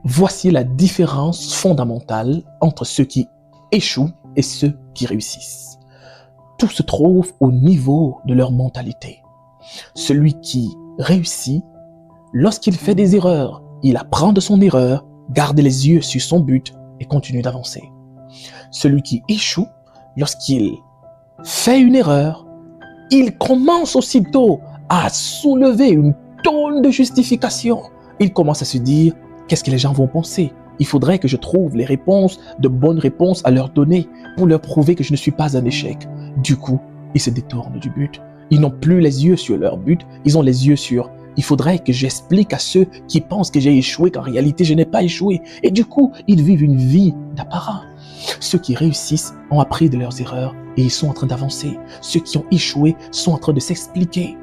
Voici la différence fondamentale entre ceux qui échouent et ceux qui réussissent. Tout se trouve au niveau de leur mentalité. Celui qui réussit, lorsqu'il fait des erreurs, il apprend de son erreur, garde les yeux sur son but et continue d'avancer. Celui qui échoue, lorsqu'il fait une erreur, il commence aussitôt à soulever une tonne de justification. Il commence à se dire, qu'est-ce que les gens vont penser? Il faudrait que je trouve les réponses, de bonnes réponses à leur donner pour leur prouver que je ne suis pas un échec. Du coup, ils se détournent du but. Ils n'ont plus les yeux sur leur but, ils ont les yeux sur il faudrait que j'explique à ceux qui pensent que j'ai échoué qu'en réalité je n'ai pas échoué. Et du coup, ils vivent une vie d'apparat. Ceux qui réussissent ont appris de leurs erreurs et ils sont en train d'avancer. Ceux qui ont échoué sont en train de s'expliquer.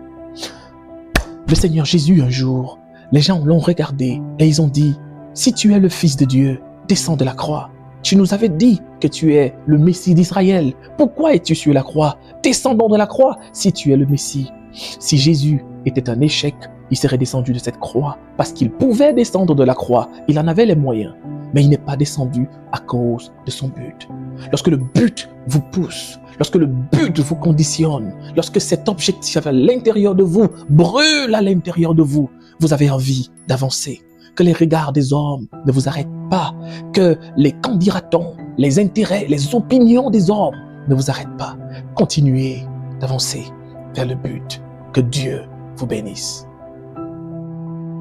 Le Seigneur Jésus, un jour, les gens l'ont regardé et ils ont dit, si tu es le Fils de Dieu, descends de la croix. Tu nous avais dit que tu es le Messie d'Israël. Pourquoi es-tu sur la croix? Descends donc de la croix si tu es le Messie. Si Jésus était un échec, il serait descendu de cette croix parce qu'il pouvait descendre de la croix. Il en avait les moyens, mais il n'est pas descendu à cause de son but. Lorsque le but vous pousse, lorsque le but vous conditionne, lorsque cet objectif à l'intérieur de vous brûle à l'intérieur de vous, vous avez envie d'avancer. Que les regards des hommes ne vous arrêtent pas, que les qu'en dira-t-on, les intérêts, les opinions des hommes ne vous arrêtent pas. Continuez d'avancer vers le but. Que Dieu vous bénisse.